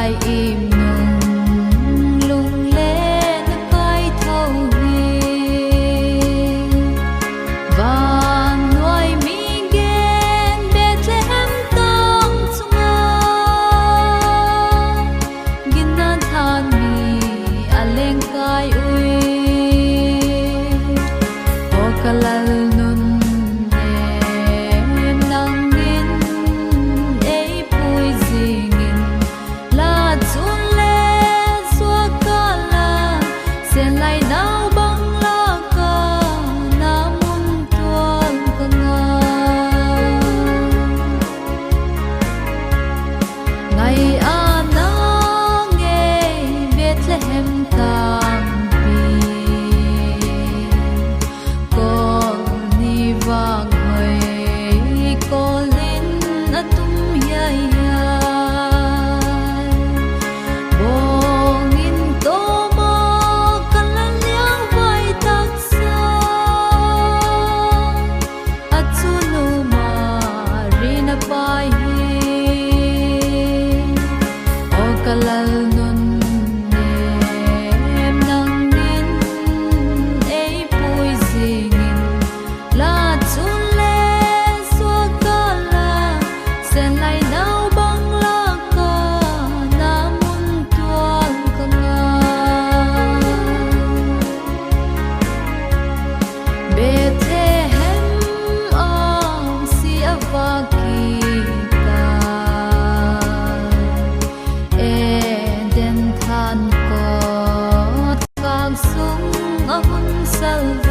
lai im nung lung lên cái thâu hi vàng nuôi mi gen Bethlehem tang chunga ginan than mi aleng kai ui o kalal nun kalal nun nem nang nin ei pui zingin la chun le suak kala sen lai nau bang la ka namun tual ka nga Bethlehem ang si avaki sung a hun sal